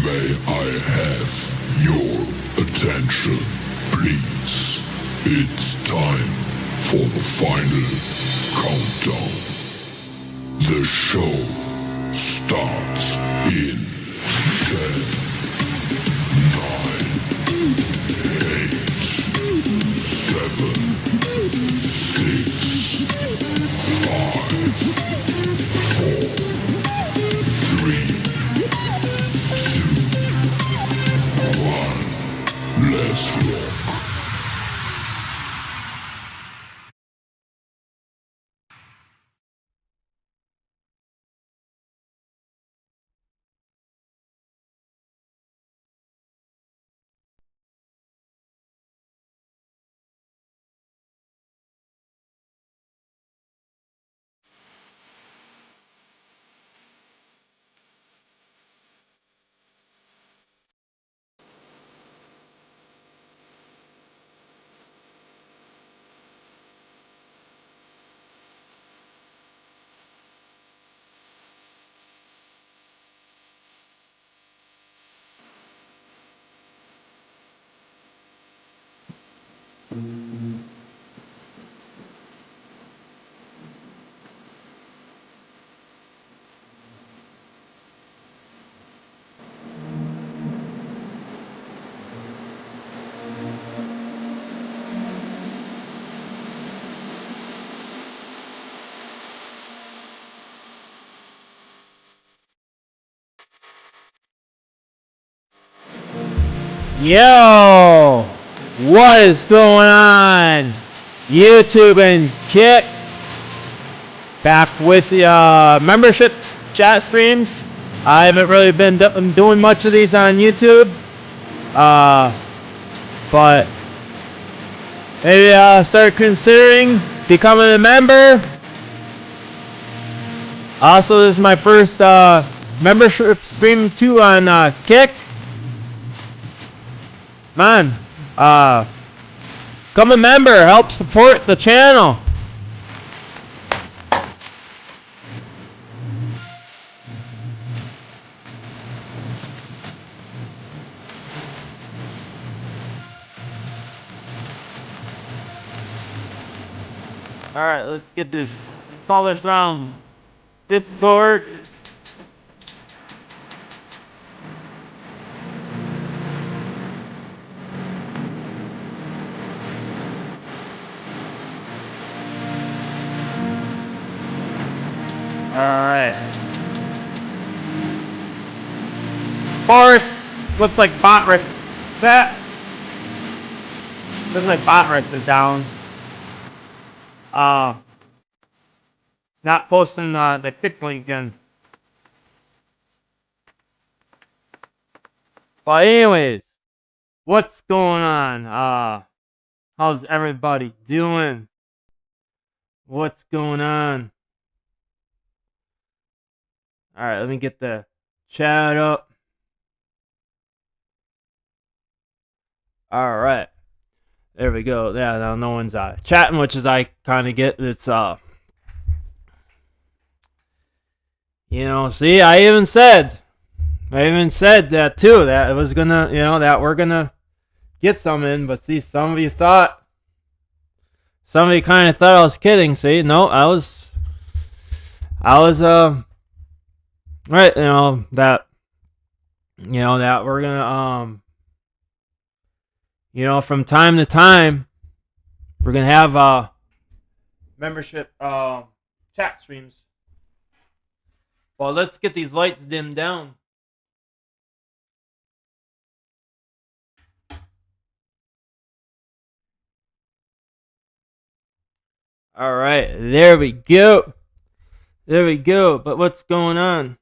May I have your attention, please? It's time for the final countdown. The show starts in 10, 9, 8, 7, 6, 5, 4, 3, 2, 1. Let's rock. Yo! What is going on? YouTube and Kit back with the membership chat streams. I haven't really been doing much of these on YouTube. But maybe start considering becoming a member. Also, this is my first membership stream too on Kick. Man, become a member, help support the channel. Alright, let's get this polished round. Discord. Alright. Force looks like bot Rick. That looks like bot Rick is down. Not posting the pick link again. But anyways, what's going on? How's everybody doing? What's going on? Alright, let me get the chat up. Alright. There we go. Yeah, now no one's chatting, which is I kind of get. It's you know, see, I even said that too, that it was gonna, you know, that we're gonna get some in, but see, some of you kind of thought I was kidding. See, no, I was right, that we're gonna from time to time we're gonna have membership chat streams. Well, let's get these lights dimmed down. All right, there we go. There we go. But what's going on?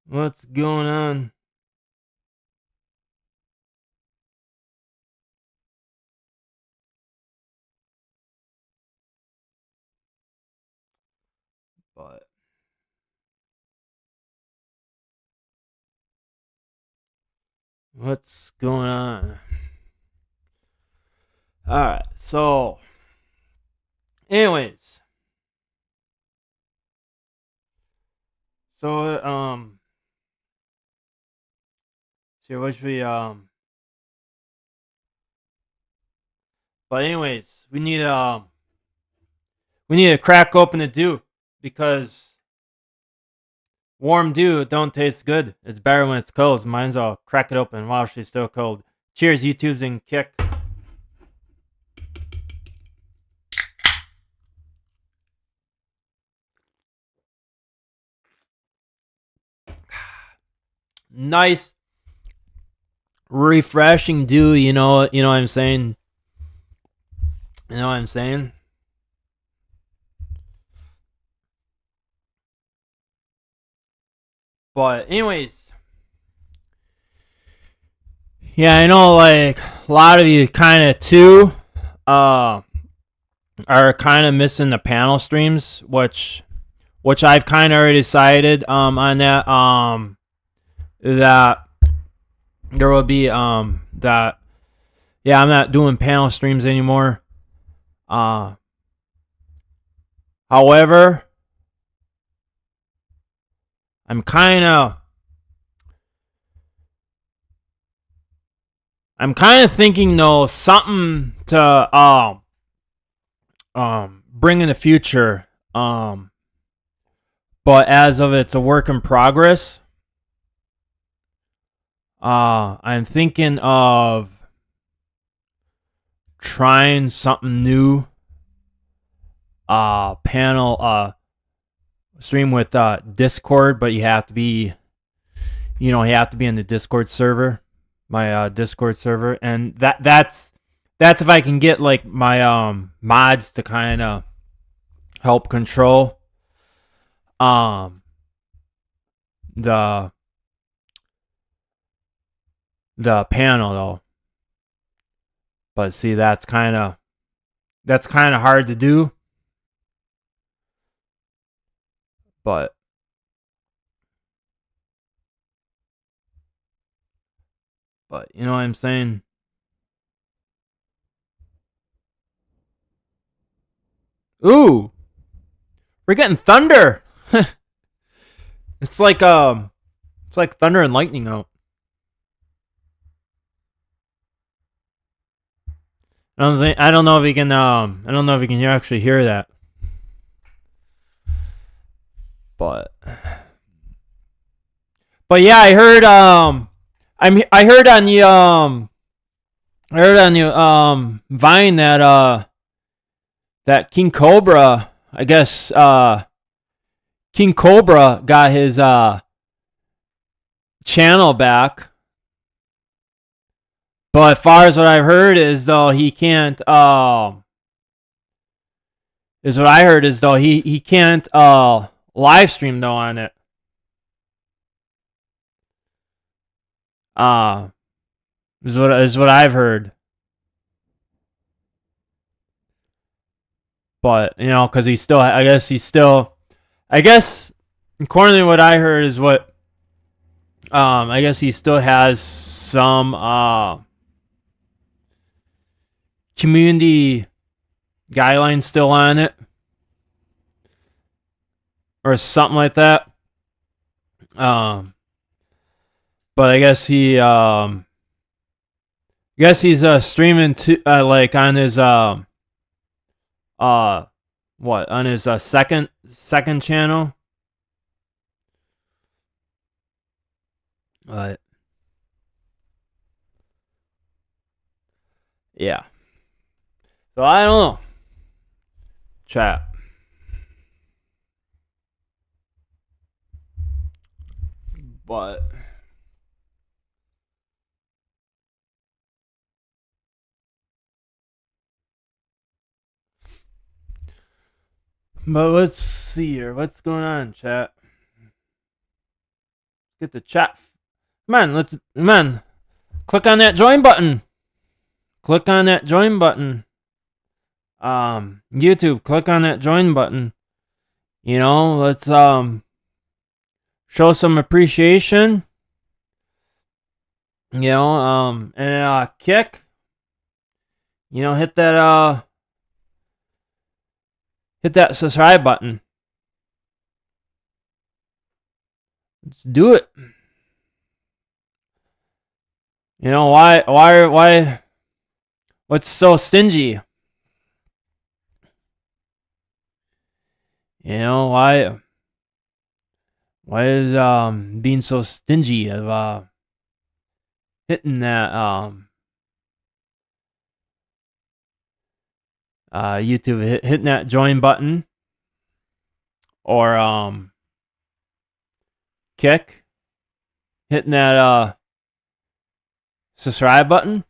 What's going on? But what's going on? All right, so anyways, So see which but anyways, we need to crack open the dew because warm dew don't taste good. It's better when it's cold. So mine's all crack it open while she's still cold. Cheers, YouTubes and Kick. Nice, refreshing dew. You know what I'm saying. You know what I'm saying. But anyways, yeah, I know like a lot of you kind of too are kind of missing the panel streams, which I've kind of already decided on that that there will be that yeah, I'm not doing panel streams anymore. However, I'm kind of thinking though something to bring in the future. But as of it's a work in progress. I'm thinking of trying something new. Panel stream with Discord, but you have to be in the Discord server, my Discord server, and that's if I can get like my mods to kind of help control the panel though. But see, that's kind of hard to do. But you know what I'm saying? Ooh, we're getting thunder. It's like thunder and lightning out. I don't know if you can actually hear that. But yeah, I heard I heard on the Vine that that King Cobra, I guess King Cobra got his channel back. But as far as what I've heard is though he can't he can't live stream though on it. Is what I've heard. But because I guess according to what I heard is what I guess he still has some community guidelines still on it or something like that. But I guess he's streaming to like on his on his second channel. Yeah. So I don't know. Chat. But let's see here. What's going on, chat? Get the chat. Come on. Click on that join button. Click on that join button. YouTube, click on that join button. Let's show some appreciation. And Kick. Hit that subscribe button. Let's do it. You know, why, what's so stingy? You know, why is being so stingy of hitting that YouTube, hitting that join button, or kick, hitting that subscribe button.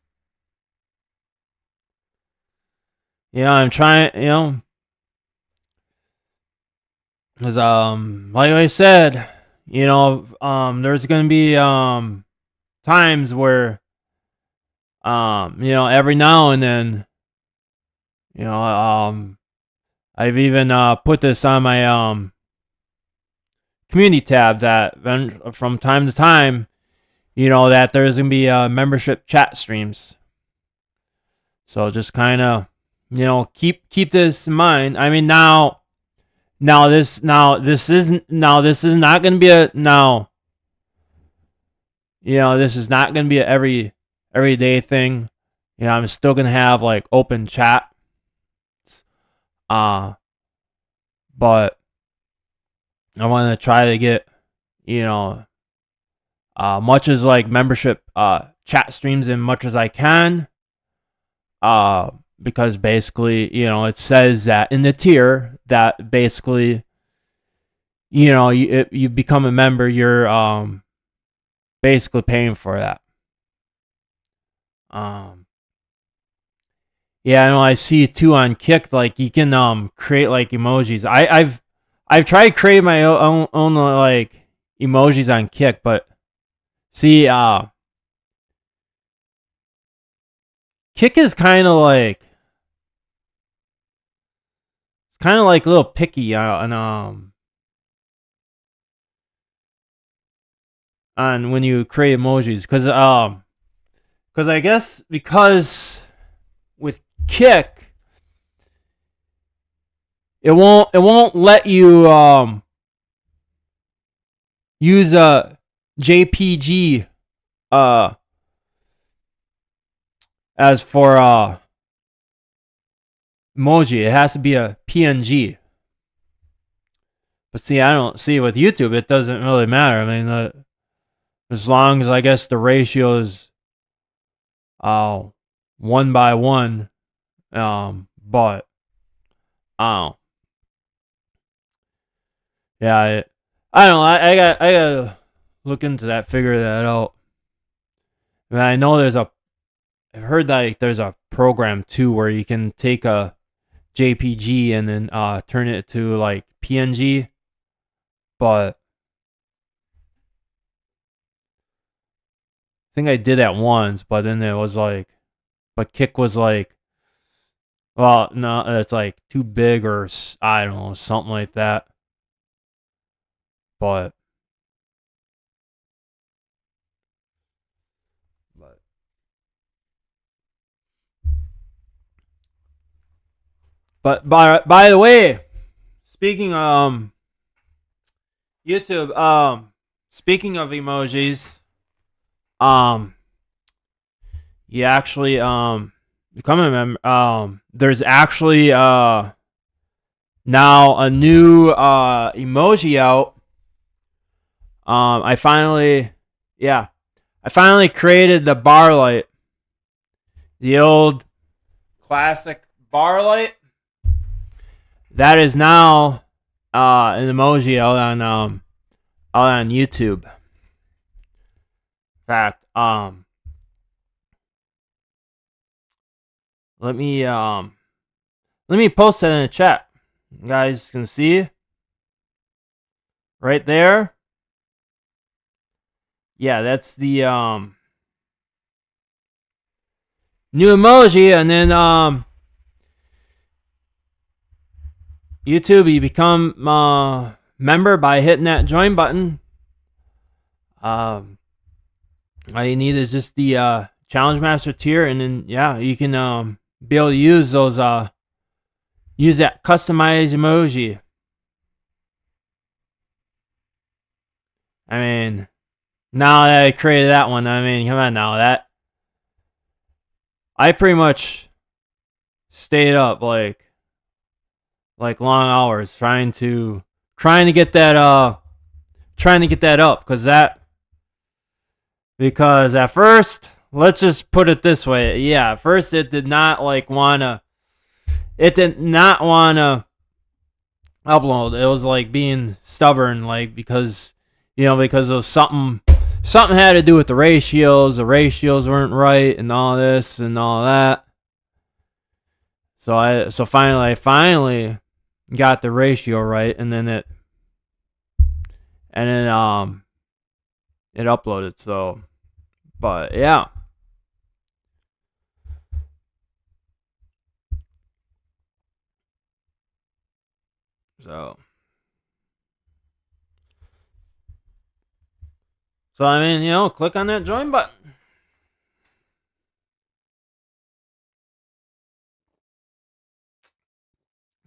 You know, I'm trying, you know, because like I said, you know, there's gonna be times where you know, every now and then, you know, I've even put this on my community tab that from time to time, you know, that there's gonna be membership chat streams. So just kind of, you know, keep this in mind. I mean, now this is not gonna be a you know, this is not gonna be a everyday thing. You know, I'm still gonna have like open chat. But I want to try to get, you know, much as like membership chat streams in much as I can. Because basically, you know, it says that in the tier that basically, you know, you become a member, you're basically paying for that. Yeah, I know. I see too on Kick, like you can create like emojis. I've tried creating my own like emojis on Kick, but see, Kick is kind of like, it's kind of like a little picky on when you create emojis, because I guess because with Kick, it won't let you use a JPG as for emoji. It has to be a PNG. But see, I don't see with YouTube, it doesn't really matter. I mean, as long as I guess the ratio is 1:1, but yeah, I don't know. I gotta look into that, figure that out. I mean, I know I've heard that like, there's a program too where you can take a JPG and then turn it to like PNG, but I think I did that once, but then it was like, but Kick was like, well, no, it's like too big, or I don't know, something like that. But by the way, speaking YouTube, speaking of emojis, you actually become a member. There's actually now a new emoji out. I finally created the bar light, the old classic bar light. That is now an emoji out on YouTube. In fact, let me post that in the chat. You guys can see right there. Yeah, that's the new emoji, and then YouTube, you become a member by hitting that join button. All you need is just the Challenge Master tier, and then yeah, you can be able to use those use that customized emoji. I mean, now that I created that one, I mean, come on now, that I pretty much stayed up like long hours trying to get that up because at first, let's just put it this way, yeah, at first it did not wanna upload. It was like being stubborn, like because because of something had to do with the ratios weren't right and all this and all that. So finally got the ratio right, and then it uploaded. So, but yeah. So I mean, click on that join button.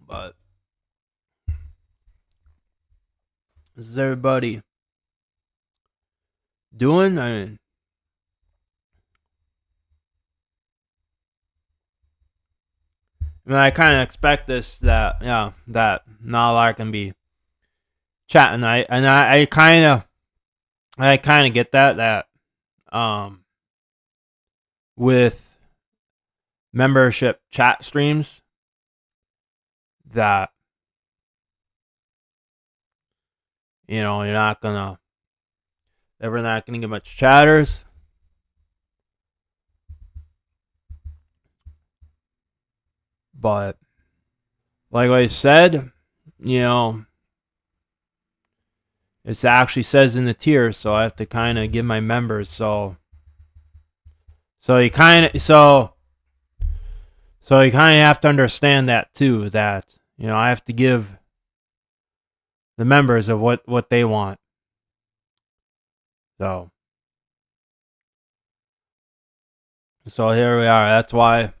But this is everybody doing? I mean, I kind of expect that not a lot can be chatting. I kind of get that with membership chat streams that you're not gonna get much chatters. But like I said, it actually says in the tiers, so I have to kind of give my members. So you kind of have to understand that too. That I have to give the members of what they want. So here we are. That's why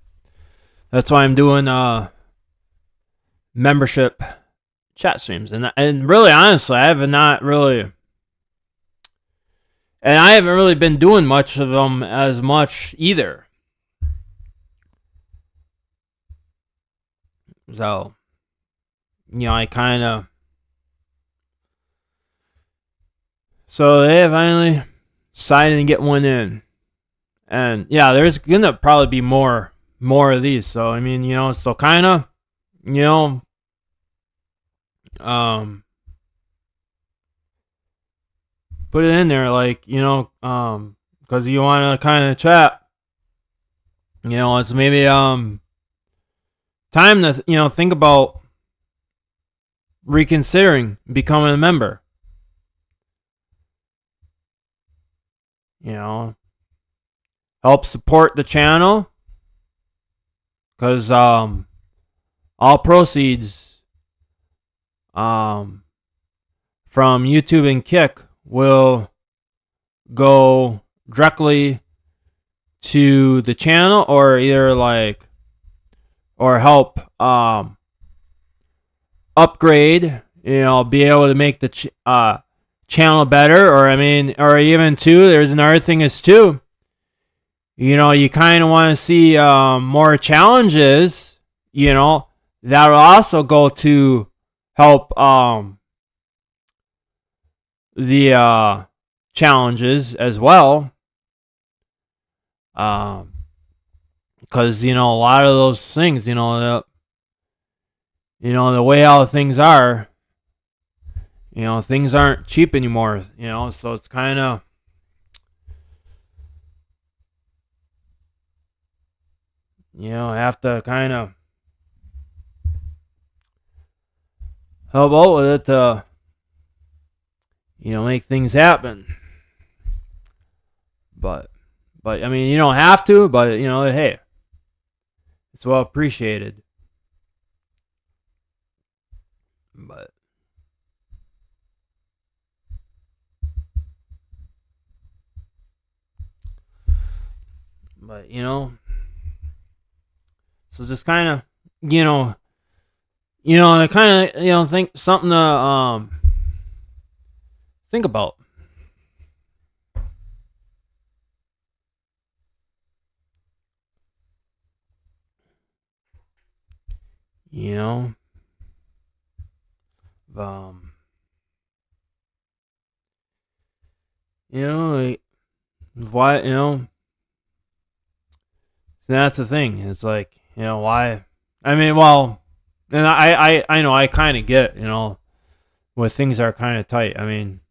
I'm doing membership chat streams, and really honestly, I haven't really been doing much of them as much either. So I kind of they finally decided to get one in, and yeah, there's gonna probably be more of these. So I mean, so kind of put it in there, like because you want to kind of chat. It's maybe time to think about reconsidering becoming a member. Help support the channel, because all proceeds from YouTube and Kick will go directly to the channel, or either or help upgrade, be able to make the channel better, or even too, there's another thing is too, you kind of want to see more challenges, that'll also go to help the challenges as well, because a lot of those things, the way how things are, things aren't cheap anymore, so it's kind of have to kind of help out with it to make things happen. But I mean, you don't have to, but hey, it's well appreciated. But so just kind of I kind of think something to think about. You know, like, why, so that's the thing. It's like, why? I mean, well, and I know I kind of get, where things are kind of tight. I mean,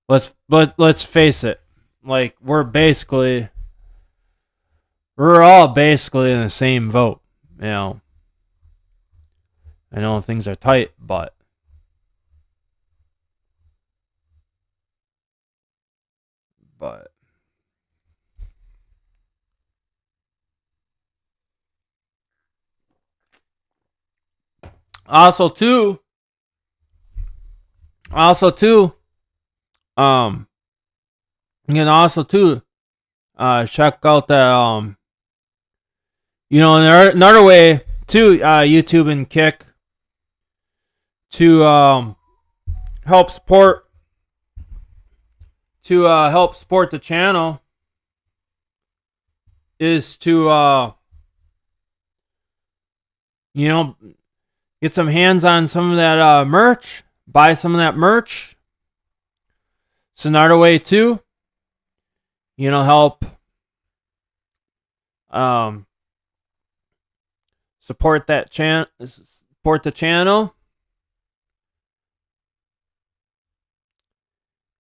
let's face it. Like, we're all basically in the same boat. I know things are tight, but also too, you can also too, check out the another way too, YouTube and Kick to help support the channel is to get some hands on some of that merch, buy some of that merch. It's another way too, help support the channel.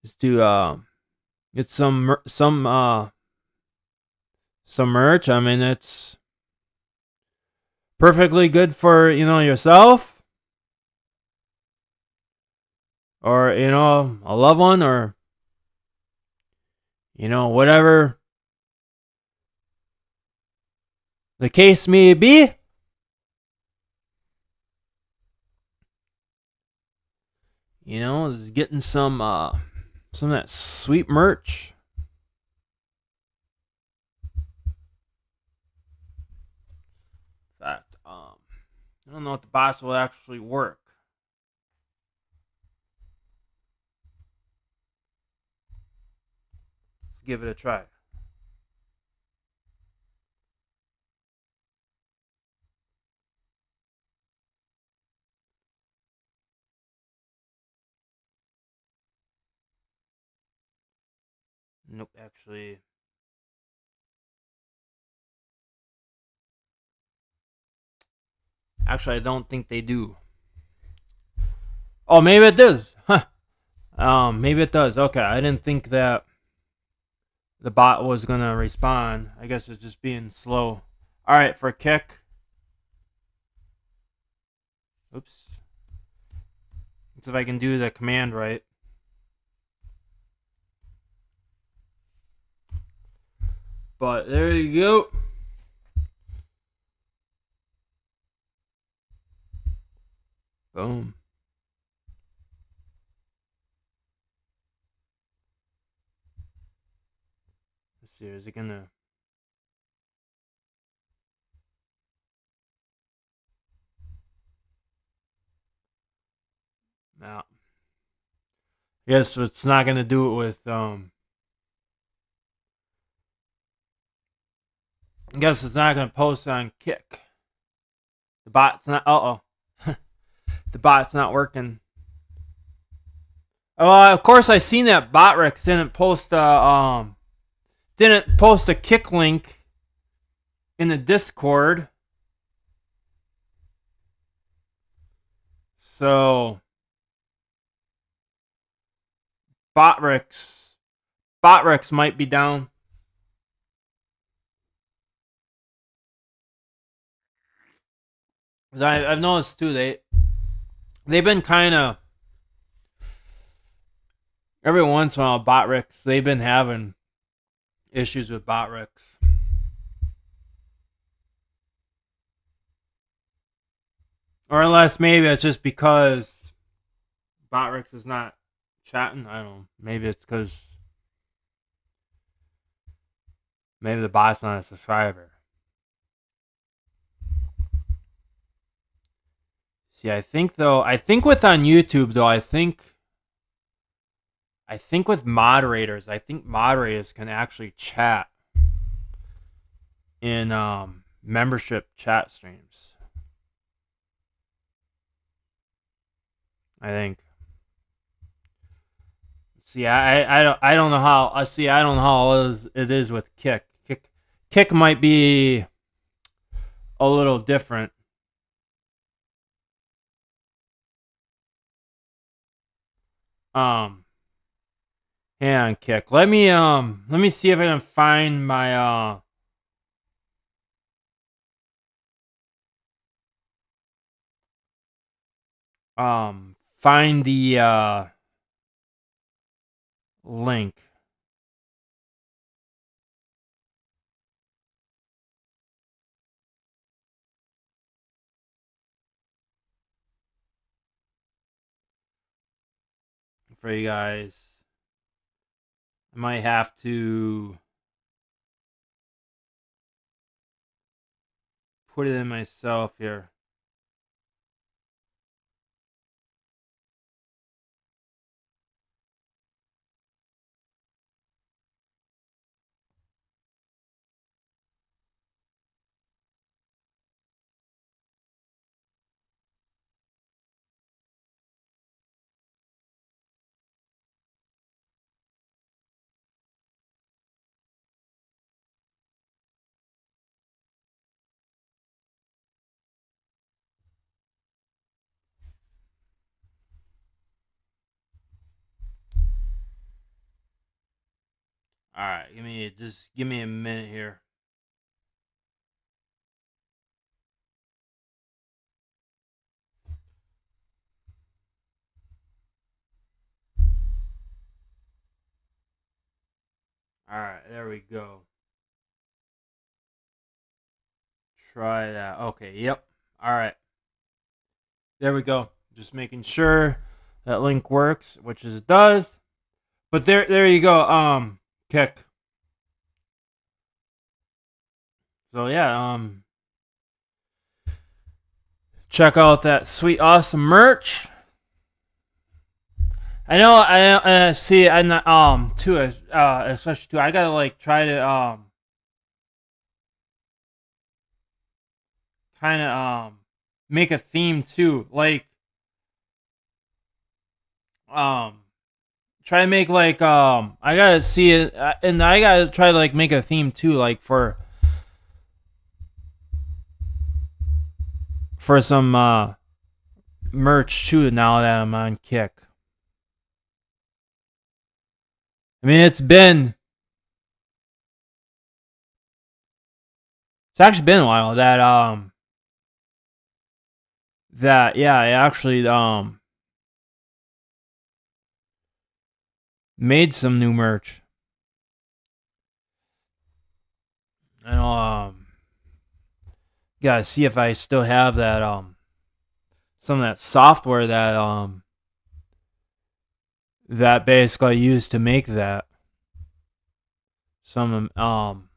Is to get some merch. I mean, it's perfectly good for yourself, or a loved one, or whatever the case may be. Is getting some of that sweet merch. In fact, I don't know if the bots will actually work. Let's give it a try. Nope, actually. Actually, I don't think they do. Oh, maybe it does. Huh. Maybe it does. Okay, I didn't think that the bot was gonna respond. I guess it's just being slow. All right, for Kick. Oops. Let's see if I can do the command right. But there you go. Boom. Let's see, is it gonna... No. Yes, it's not gonna do it with I guess it's not gonna post on Kick. The bot's not... The bot's not working. Oh, of course I seen that Botrex didn't post a Kick link in the Discord. So Botrex might be down. Cause I've noticed too, they've been kind of, every once in a while, Botrex, they've been having issues with Botrex. Or unless maybe it's just because Botrex is not chatting. I don't know. Maybe it's because maybe the bot's not a subscriber. See, I think with on YouTube though, I think with moderators, moderators can actually chat in membership chat streams. I think. See, I don't know how. I don't know how it is with Kick. Kick might be a little different. Hang on, Kick. Let me see if I can find my find the link. For you guys. I might have to put it in myself here. All right, give me a minute here. All right, there we go. Try that. Okay, yep. All right. There we go. Just making sure that link works, which it does. But there you go. Kick. So yeah, check out that sweet, awesome merch. I know. I see. I'm not too. Especially too. I gotta like try to kind of make a theme too. Like try to make like I gotta see it, and I gotta try to like make a theme too, like for some merch too. Now that I'm on Kick. I mean, it's actually been a while that yeah, I actually made some new merch. I know gotta see if I still have that some of that software that basically I used to make that. Some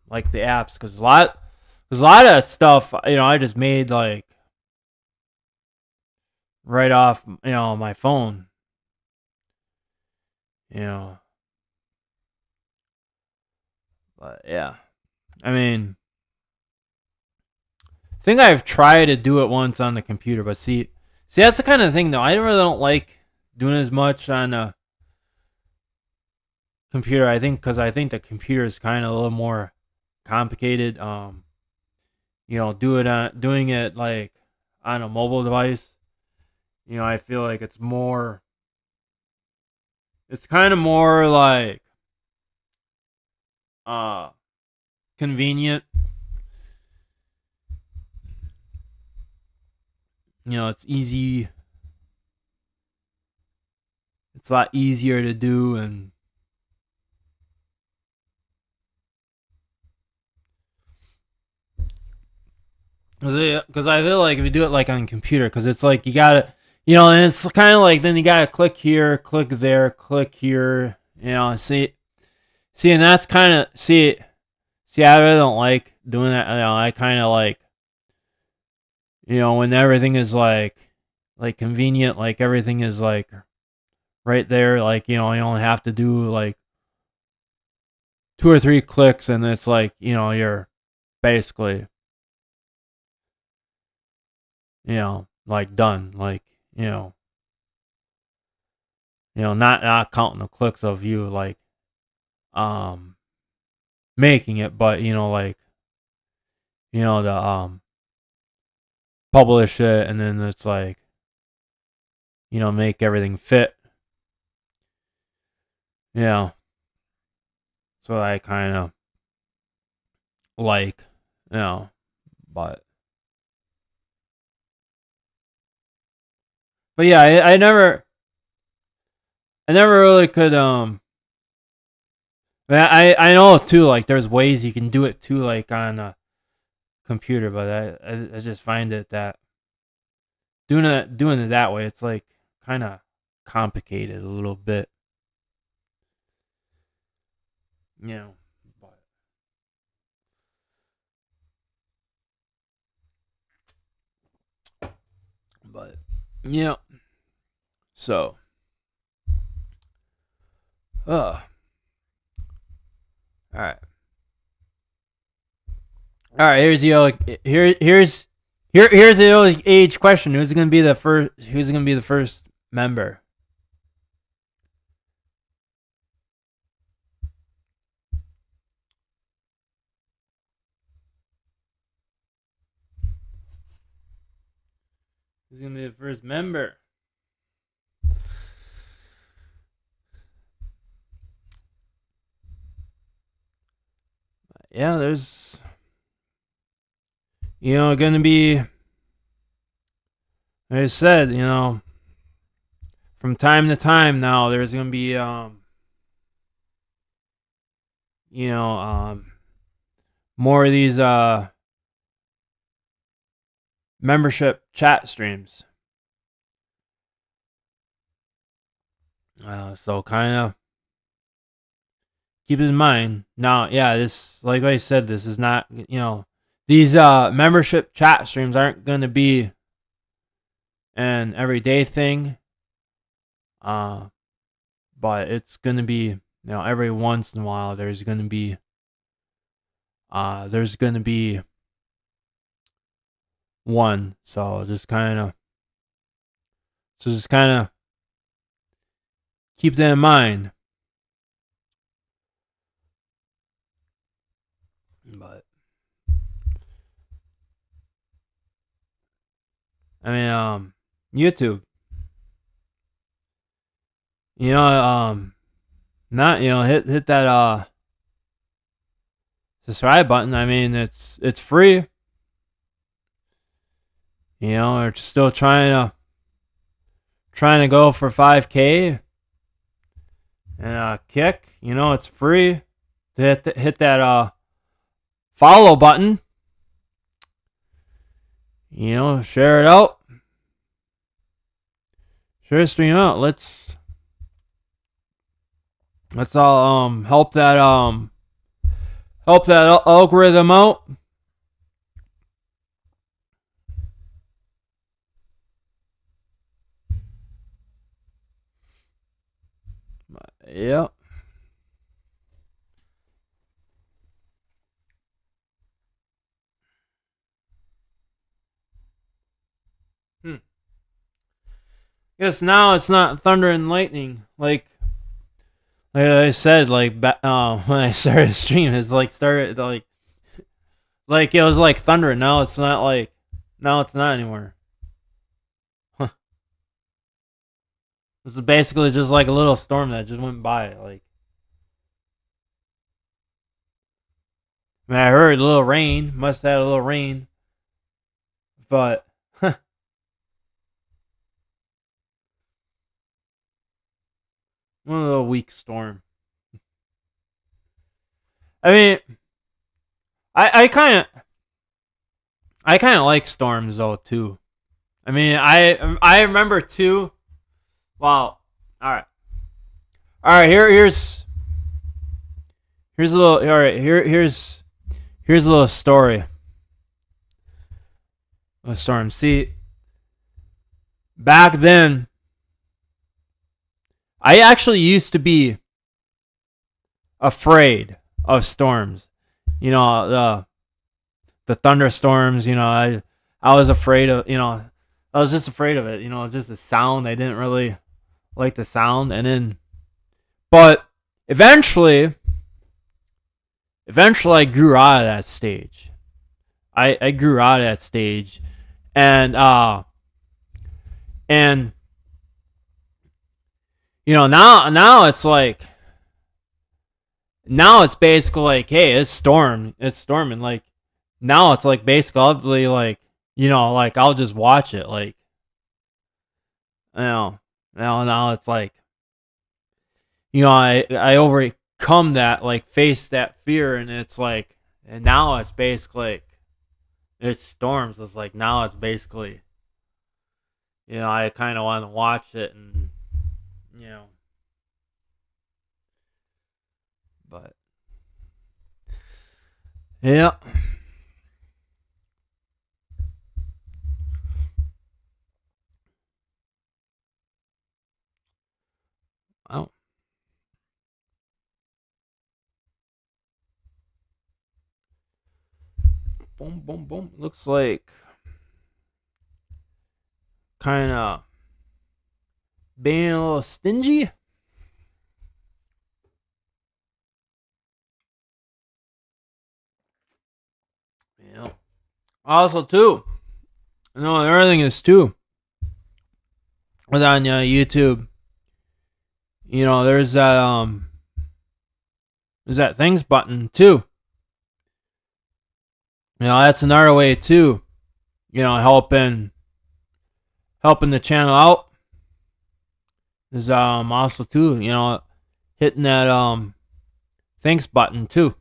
like the apps, because a lot of that stuff, I just made like right off, my phone. But yeah, I mean, I think I've tried to do it once on the computer, but see, that's the kind of thing though. I really don't like doing as much on a computer. I think because I think the computer is kind of a little more complicated. Doing it like on a mobile device. I feel like it's kind of more like convenient. It's easy. It's a lot easier to do, and because I feel like if you do it like on a computer, because it's like you gotta, and it's kind of like then you gotta click here, click there, click here, and that's kind of see. I really don't like doing that. I kind of like, when everything is like convenient, like everything is like right there, like you only have to do like 2 or 3 clicks, and it's like you're basically like done, like not counting the clicks of you like making it, but like the publish it, and then it's like make everything fit. So I kind of like but yeah, I never really could I know too, like there's ways you can do it too, like on a computer, but I just find it that doing it that way, it's like kind of complicated a little bit, but yeah. So all right. All right, here's the age question. Who's gonna be the first member? Who's gonna be the first member? Yeah, there's gonna be, like I said, from time to time now, there's gonna be more of these membership chat streams. So kind of keep it in mind. Now, yeah, this, like I said, this is not, these membership chat streams aren't going to be an everyday thing. But it's going to be, every once in a while there's going to be one. So just kind of keep that in mind. But I mean, YouTube, not hit that subscribe button. I mean, it's free. We're still trying to go for 5K and kick. It's free to hit that follow button. Share it out. Share the stream out. Let's all help that algorithm out. Yep. Guess now it's not thunder and lightning like I said, like when I started the stream, it's like started like it was like thunder. Now it's not anymore. Huh. This is basically just like a little storm that just went by. Like, I mean, I heard a little rain. Must have had a little rain, but one little weak storm. I mean, I kind of like storms though too. I mean, I remember too. Wow. All right. Here's a little. All right. Here's a little story. A storm. See, back then, I actually used to be afraid of storms. The thunderstorms. I was afraid of I was just afraid of it. You know, it was just the sound. I didn't really like the sound. And then, but eventually I grew out of that stage. I grew out of that stage. And you know, now it's like, now it's basically like, hey, it's storming. Like, now it's like basically like, you know, like I'll just watch it. Like, you know, now it's like, you know, I overcome that, like face that fear, and it's like, and now it's basically like, it storms. It's like, now it's basically, you know, I kind of want to watch it, and you know, but yeah. Oh, boom, boom, boom. Looks like kind of being a little stingy. Yeah. Also, too, you know, another thing is too, with on YouTube, you know, there's that things button too. You know, that's another way too. You know, helping the channel out is also too. You know, hitting that thanks button too.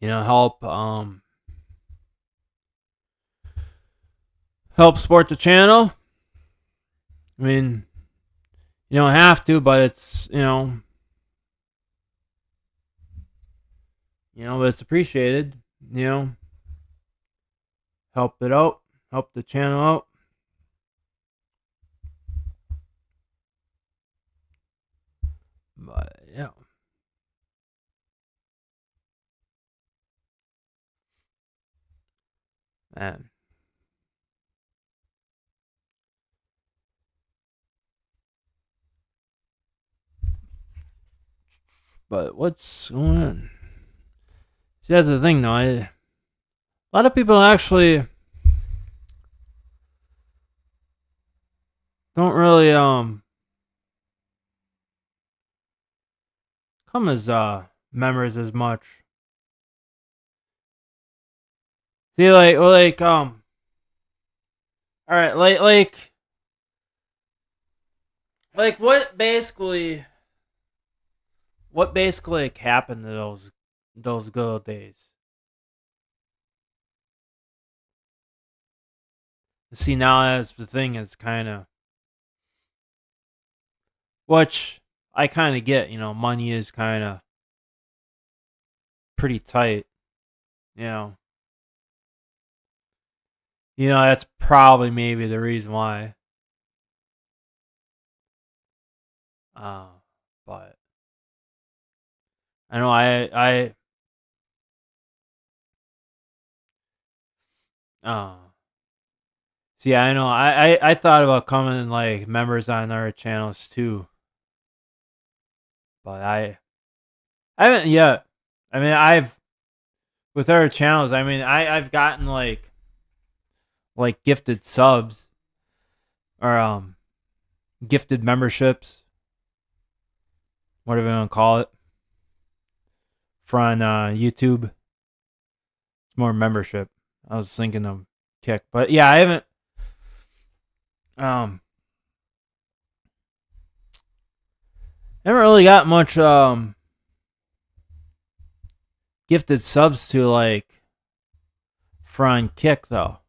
You know, help support the channel. I mean, you don't have to, but it's, but it's appreciated. You know, help it out, help the channel out. But yeah. Man. But what's going on? See, that's the thing, though. A lot of people actually don't really come as members as much. See, all right, like what basically like, happened to those good old days? See, now as the thing is kind of, which I kind of get. You know, money is kind of pretty tight. You know, that's probably maybe the reason why. Uh, but I know uh see, I know I thought about coming like members on other channels too, but I haven't yet. I mean, I've with other channels. I mean, I've gotten like gifted subs or gifted memberships, whatever you want to call it, from YouTube. It's more membership. I was thinking of Kick, but yeah, I um haven't really got much gifted subs to like from Kick though.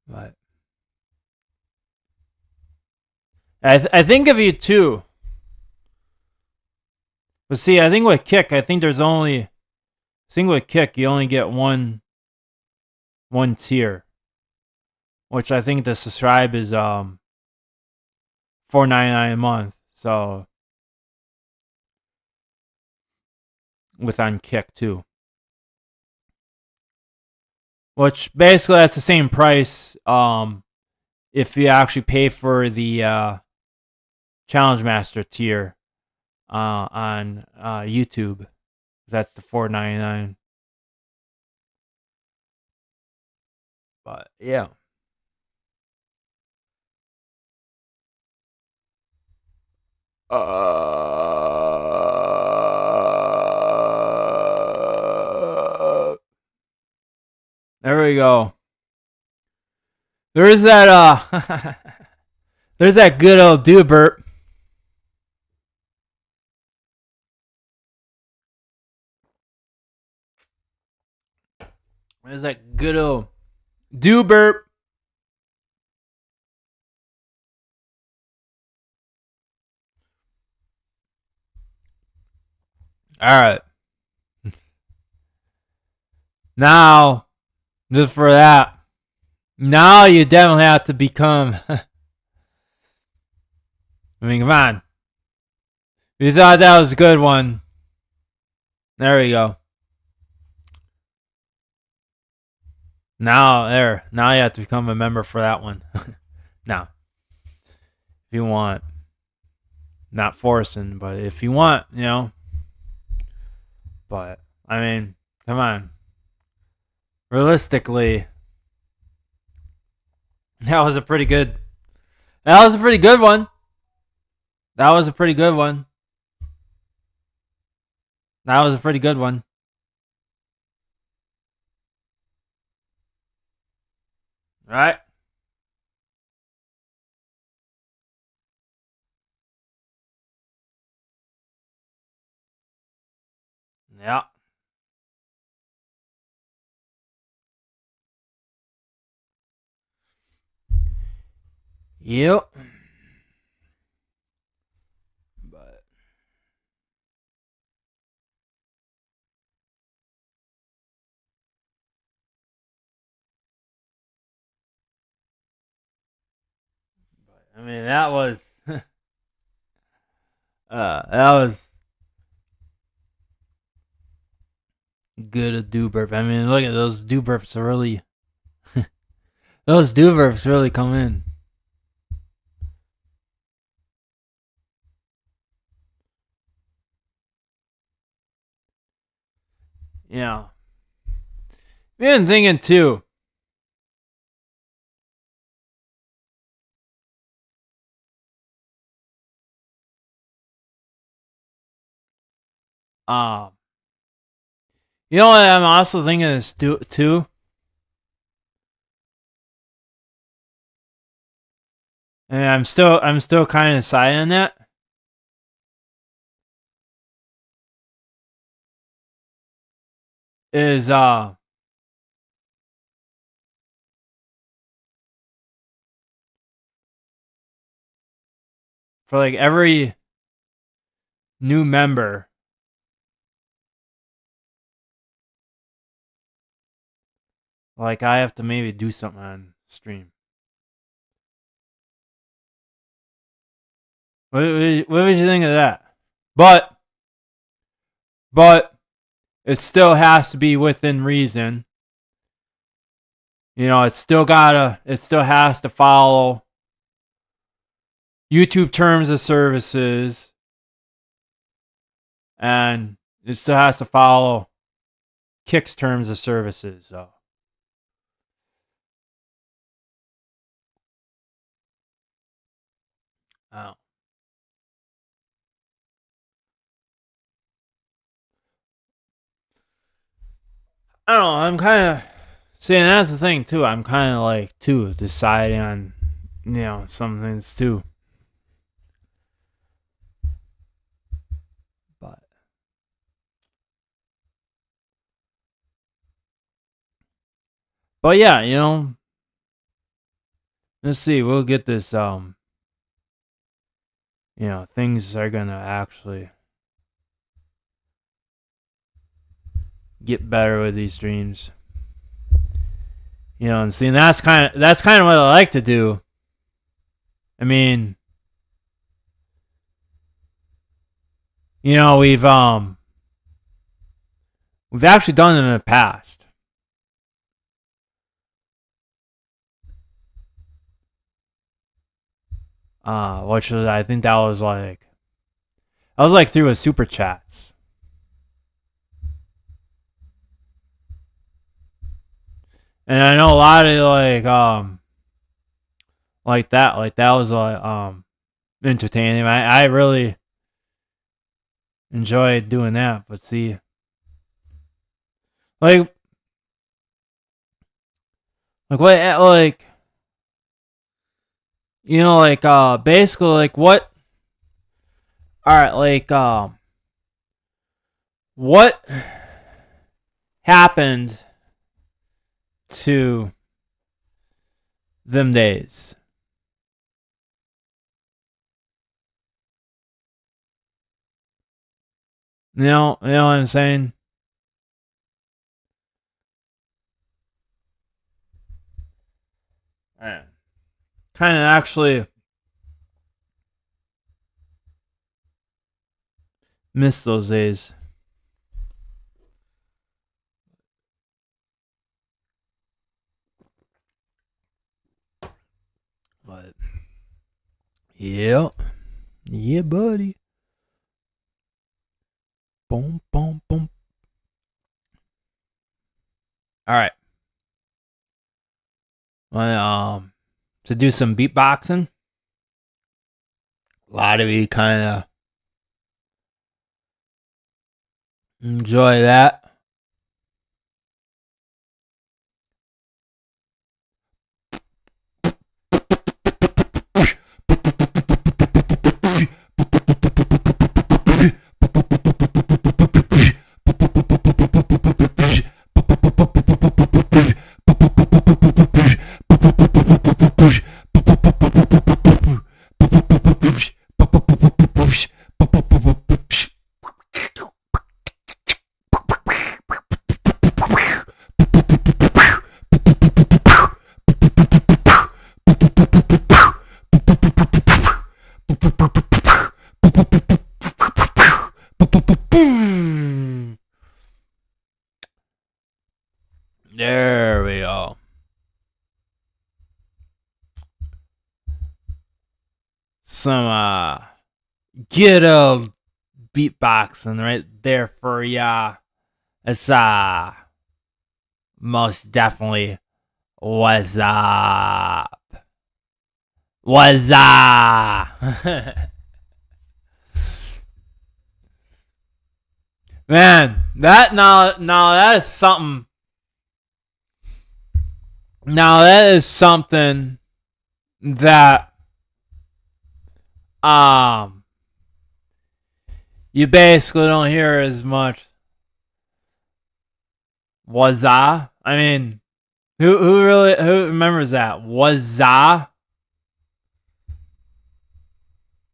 But I think of you too. But see, I think with Kick, with Kick you only get one tier, which I think the subscribe is $4.99 a month. So with on Kick too. Which basically that's the same price if you actually pay for the Challenge Master tier on YouTube. That's the $4.99. But yeah. There we go. There's that there's that good old do burp. There's that good old do burp. All right. Now, just for that, now you definitely have to become. I mean, come on. You thought that was a good one. There we go. Now you have to become a member for that one. Now, if you want, not forcing, but if you want, you know. But I mean, come on. Realistically, that was a pretty good. That was a pretty good one. That was a pretty good one. That was a pretty good one. Right? Yeah. Yep. But I mean, that was that was good do burp. I mean, look at those do burps really. Those do burps really come in. Yeah. Been thinking too. Um, you know what I'm also thinking is too. And I'm still kind of deciding on that. Is for like every new member, like I have to maybe do something on stream. What would you think of that? But it still has to be within reason. You know, it still has to follow YouTube terms of services, and it still has to follow Kick's terms of services. So, oh. I don't know. I'm kind of saying that's the thing too. I'm kind of like too deciding on, you know, some things too. But yeah, you know, let's see. We'll get this. You know, things are gonna actually get better with these streams. You know, and see, and that's kind of what I like to do. I mean, you know, we've We've actually done them in the past. Which was, I think that was like through a super chats. And I know a lot of like that was entertaining. I really enjoyed doing that. But see, like what, like, you know, like basically like what, all right, like what happened to them days? You know what I'm saying? I kind of actually miss those days. But yeah, buddy. Boom, boom, boom. All right. To do some beatboxing. A lot of you kind of enjoy that. There we go. Some good old beatboxing right there for ya. It's most definitely what's up. What's up? Man, that now that is something. Now that is something that you basically don't hear as much. Wazza? I mean, who remembers that? Wazza?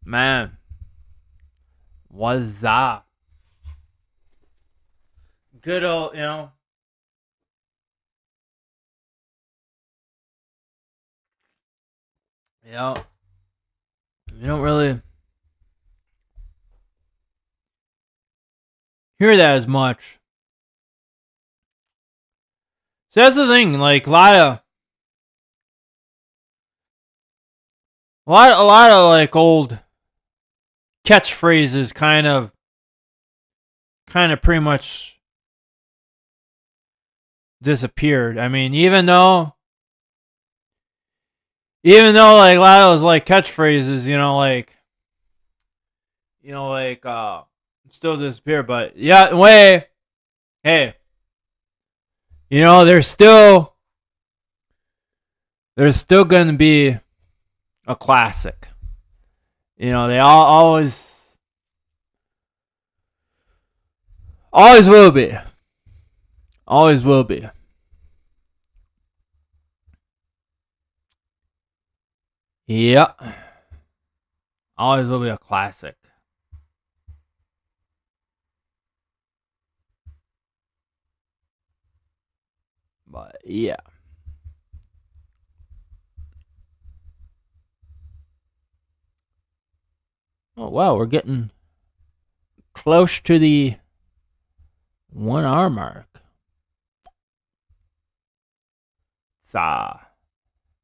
Man. Wazza? Good old, you know. You know, you don't really hear that as much. So that's the thing, like a lot of like old catchphrases kind of pretty much disappeared. I mean, even though like a lot of those like catchphrases, still disappear, but yeah, hey, there's still gonna be a classic. They always will be. Always will be. Yep. Always will be a classic. But yeah. Oh wow, we're getting close to the 1 hour mark.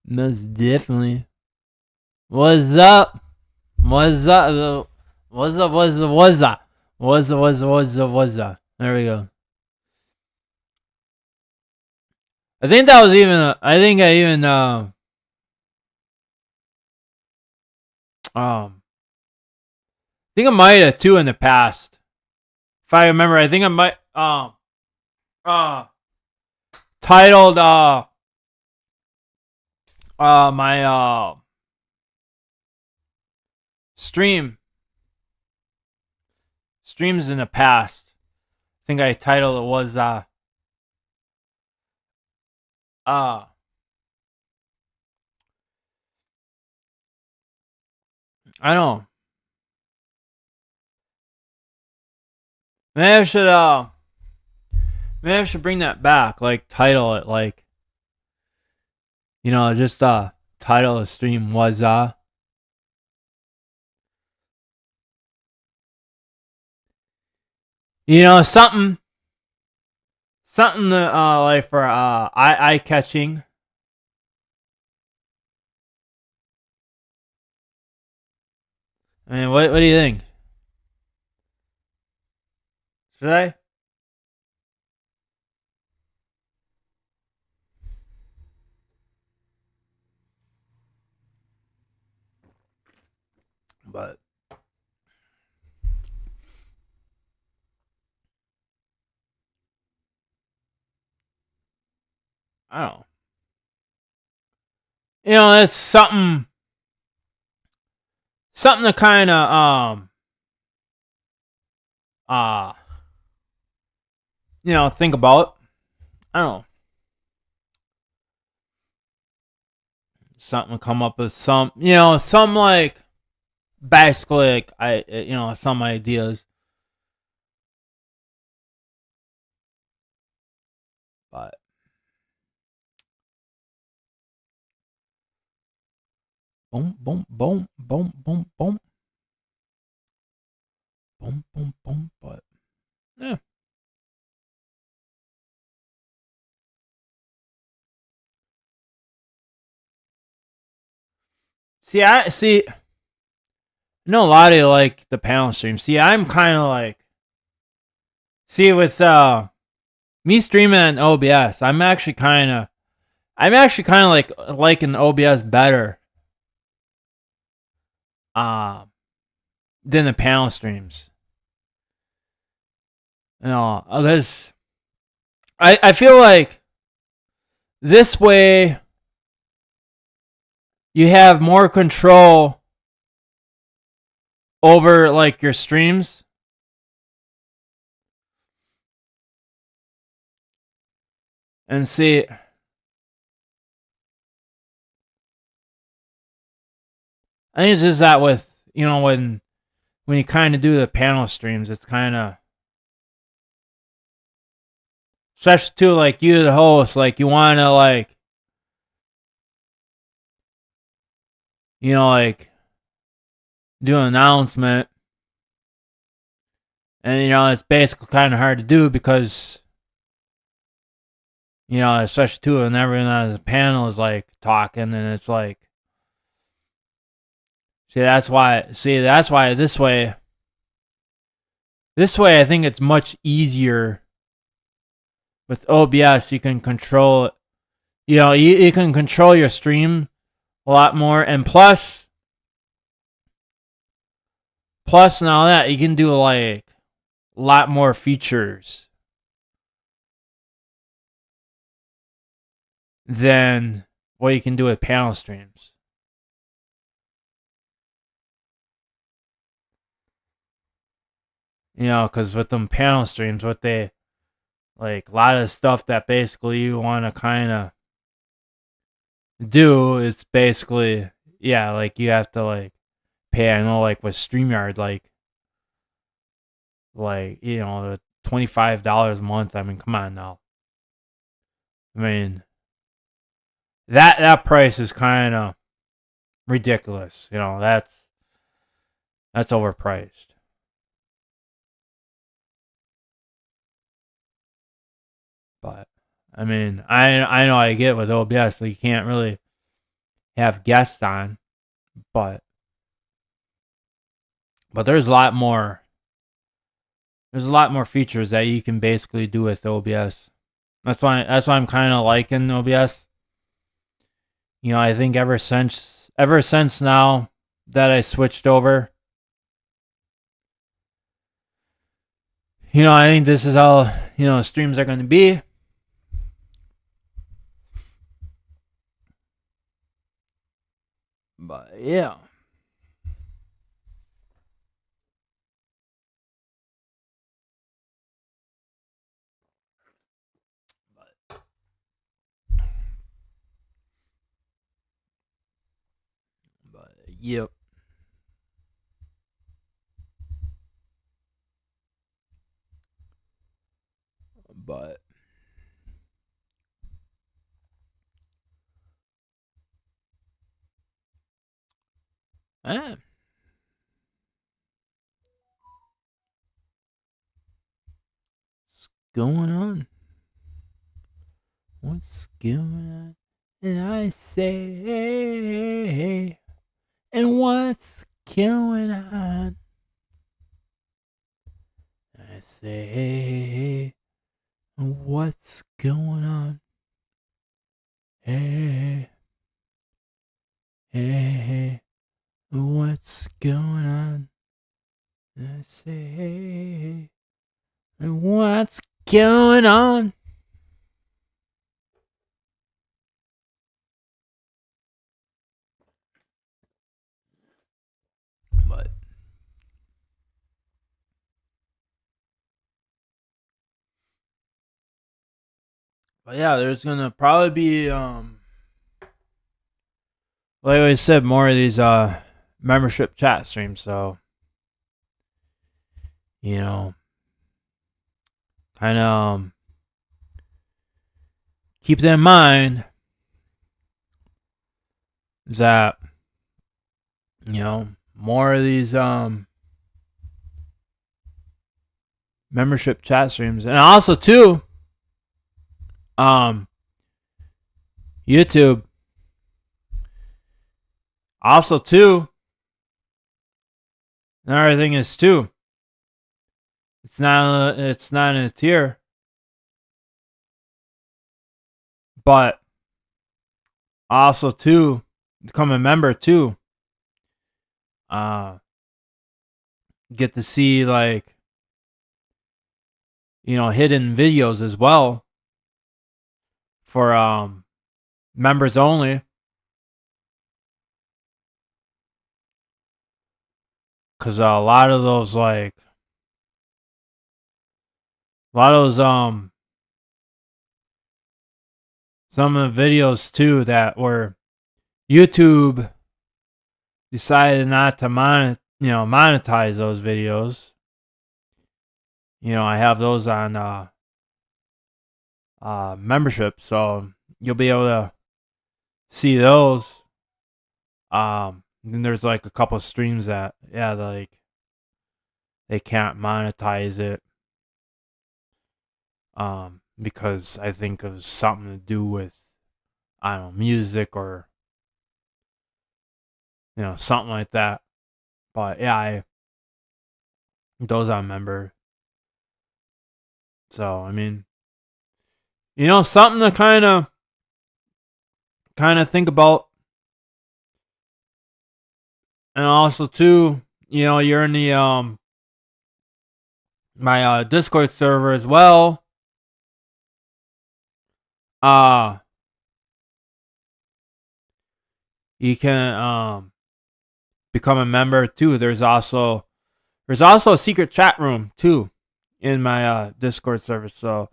Most definitely. What's up? What's up? What's up? What's up? What's up? What's up? What's up? What's up? What's up? There we go. I think that was even. I think I even. I think I might have too in the past. If I remember, I think I might. Titled. My streams in the past. I think I titled it was I don't know. Maybe I should bring that back. Like title it like, just title the stream was something like for eye catching. I mean, what do you think? Should I? But I don't know. It's something to kind of think about. I don't know. Something to come up with some like basically like some ideas. But boom, boom, boom, boom, boom, boom, boom, boom, boom. But yeah. I know a lot of you like the panel stream. See, I'm kind of like, with me streaming on OBS, I'm actually kind of like liking OBS better than the panel streams. Because I feel like this way you have more control over like your streams. And see, I think it's just that with when you kind of do the panel streams, it's kind of, especially too, like you the host, like you want to like like do an announcement, and it's basically kind of hard to do because especially too when everyone on the panel is like talking, and it's like, that's why this way I think it's much easier with OBS. You can control it. You can control your stream a lot more, and plus now that you can do like a lot more features than what you can do with panel streams. Because with them panel streams, what they like, a lot of the stuff that basically you want to kind of do is basically, like you have to like pay. I know, like with StreamYard, like the $25 a month. I mean, come on now. I mean, that price is kind of ridiculous. That's overpriced. But I mean, I know I get with OBS, so you can't really have guests on, but there's a lot more. There's a lot more features that you can basically do with OBS. That's why I'm kind of liking OBS. You know, I think ever since now that I switched over, you know, I think this is how, you know, streams are going to be. But yeah. But yep. But eh. What's going on? What's going on? And I say, and what's going on? I say, what's going on? Hey, hey, what's going on? I say, what's going on? But yeah, there's gonna probably be like I said, more of these membership chat streams, so you know, kind of keep that in mind that, you know, more of these membership chat streams, and also too YouTube, also too, another thing is too, it's not in a tier, but also too, become a member too, get to see, like, you know, hidden videos as well for members only. Cause a lot of those, like, some of the videos too that were YouTube decided not to monetize those videos. You know, I have those on membership, so you'll be able to see those. Then there's like a couple streams that, yeah, like, they can't monetize it. Because I think it was something to do with, I don't know, music or, you know, something like that. But yeah, those I remember. So I mean, you know, something to kind of think about. And also too, you know, you're in the my Discord server as well. You can become a member too. There's also a secret chat room too in my Discord server. So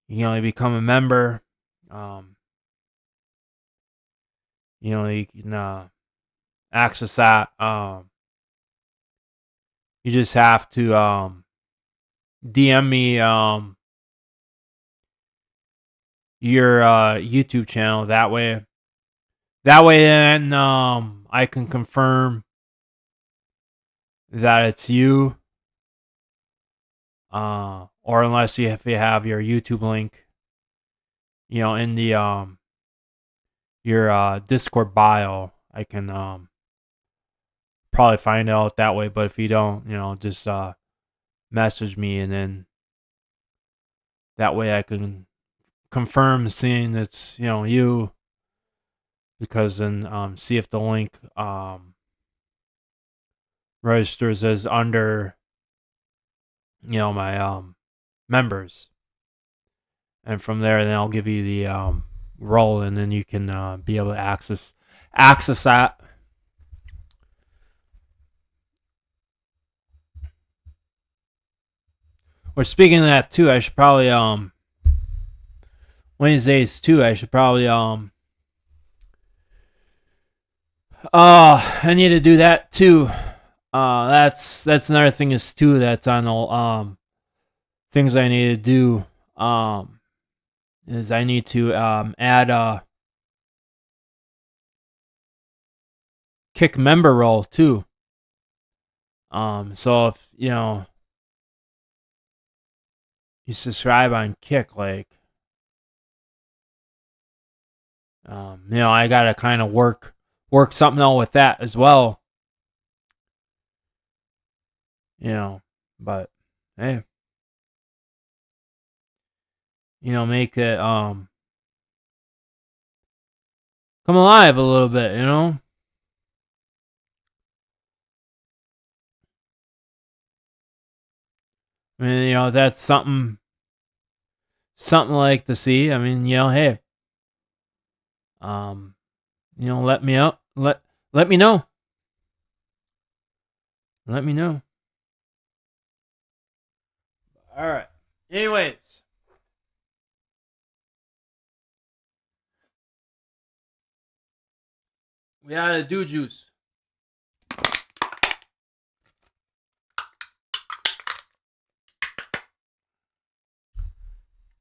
you can only become a member. You know, you can access that. You just have to DM me your YouTube channel. That way then I can confirm that it's you. or unless if you have your YouTube link, in the your Discord bio, I can probably find out that way. But if you don't, just message me, and then that way I can confirm seeing it's you, because then see if the link registers as under my members, and from there then I'll give you the role, and then you can be able to access that. Or speaking of that too, I should probably Wednesdays too, I should probably I need to do that too. That's another thing is too, that's on the things I need to do. Is I need to add Kick member role too. So if you subscribe on Kick, like I gotta kind of work something out with that as well. But hey, make it come alive a little bit, I mean, that's something like to see. I mean, hey, let me out, let me know. Let me know. All right. Anyways, we had a do juice.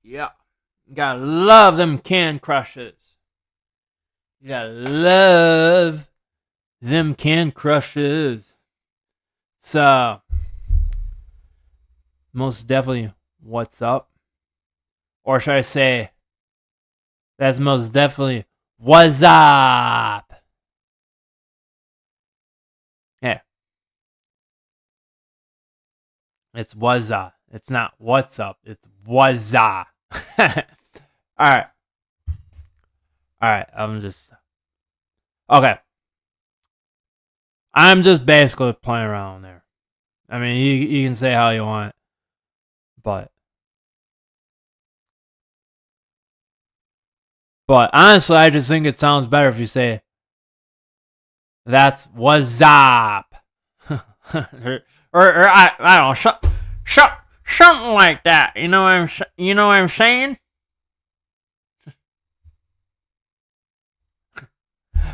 Yeah. You gotta love them can crushes. You gotta love them can crushes. So, most definitely, what's up? Or should I say, that's most definitely, what's up? Yeah. It's what's up. It's not what's up. It's what's up. Alright. I'm just... Okay. I'm just basically playing around there. I mean, you can say how you want. But honestly, I just think it sounds better if you say, that's what's up. or I don't know, something like that. You know what I'm saying?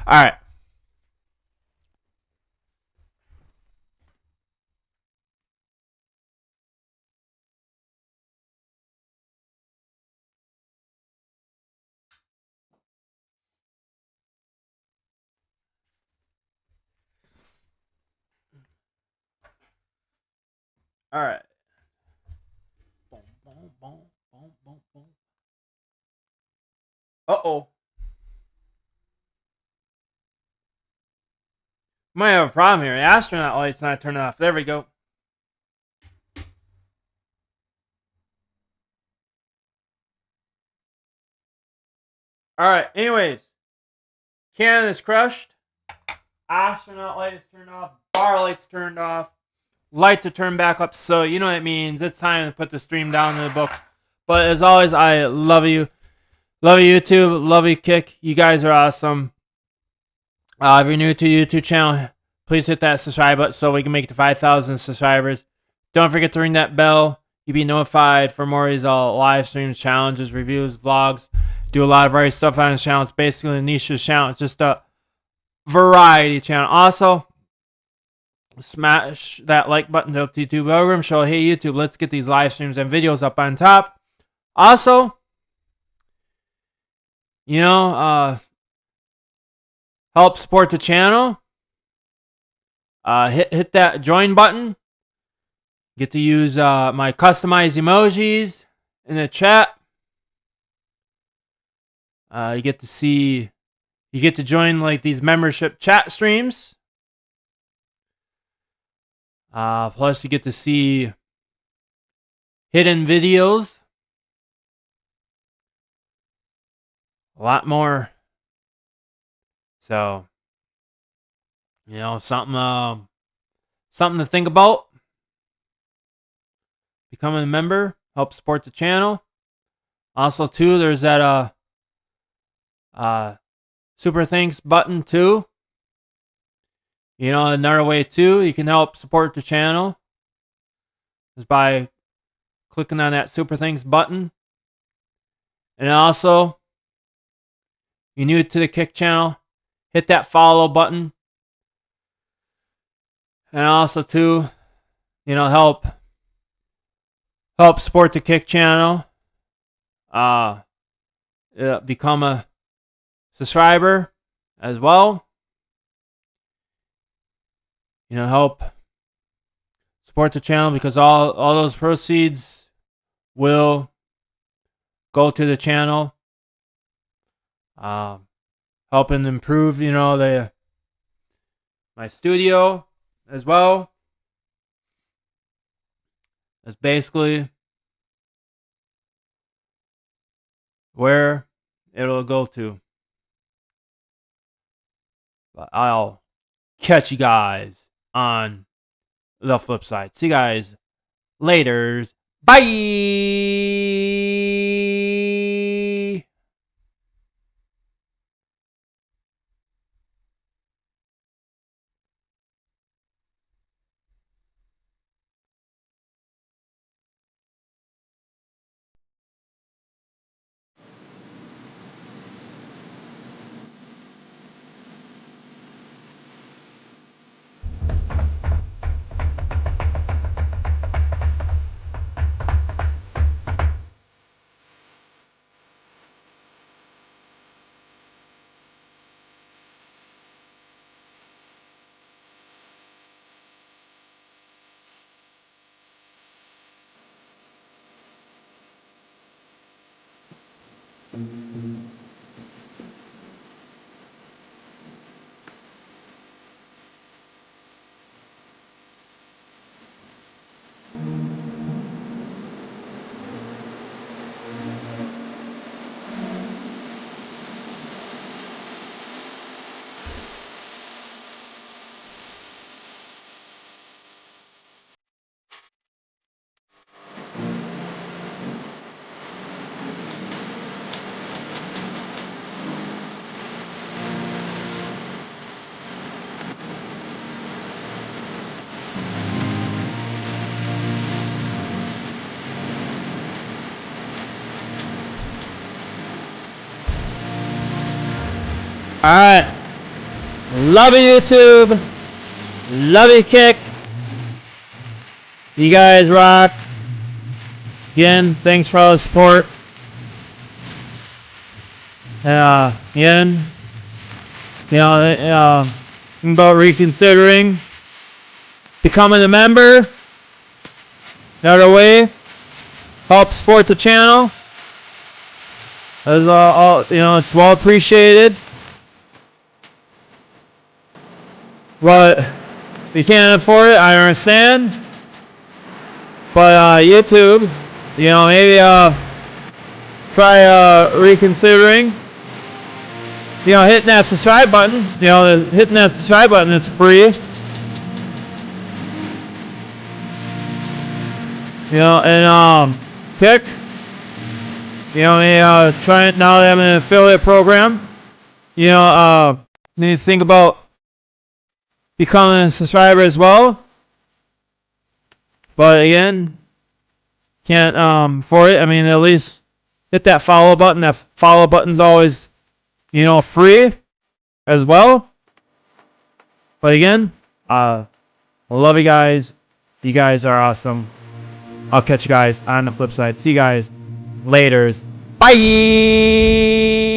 All right. All right. Uh-oh. Might have a problem here. The astronaut light's not turning off. There we go. Alright, anyways. Cannon is crushed. Astronaut light is turned off. Bar light's turned off. Lights are turned back up. So, you know what it means. It's time to put the stream down in the books. But as always, I love you. Love you, YouTube. Love you, Kick. You guys are awesome. If you're new to the YouTube channel, please hit that subscribe button so we can make it to 5,000 subscribers. Don't forget to ring that bell. You'll be notified for more of these live streams, challenges, reviews, vlogs. Do a lot of various stuff on this channel. It's basically a niche channel. It's just a variety channel. Also, smash that like button to help the YouTube algorithm. Show, hey YouTube, let's get these live streams and videos up on top. Also, help support the channel. Hit that join button. Get to use my customized emojis in the chat. You get to join like these membership chat streams. Plus you get to see hidden videos. A lot more. So, you know, something to think about. Becoming a member, help support the channel. Also, too, there's that super thanks button too. You know, another way too you can help support the channel is by clicking on that super thanks button. And also, if you're new to the Kick channel, hit that follow button. And also too, you know, help support the Kick channel. Become a subscriber as well. You know, help support the channel because all those proceeds will go to the channel. Helping improve, you know, my studio as well. That's basically where it'll go to. But I'll catch you guys on the flip side. See you guys later. Bye. Alright. Love you, YouTube. Love you, Kick. You guys rock. Again, thanks for all the support. Again, you know, about reconsidering becoming a member. Another way, help support the channel. As all, you know, it's well appreciated. But if you can't afford it, I understand. But YouTube, you know, maybe try reconsidering. You know, hitting that subscribe button. You know, hitting that subscribe button, it's free. You know, and Kick. You know, trying now that I'm in an affiliate program. You know, need to think about becoming a subscriber as well. But again, can't for it. I mean, at least hit that follow button. That follow button's always, you know, free as well. But again, I love you guys. You guys are awesome. I'll catch you guys on the flip side. See you guys later. Bye.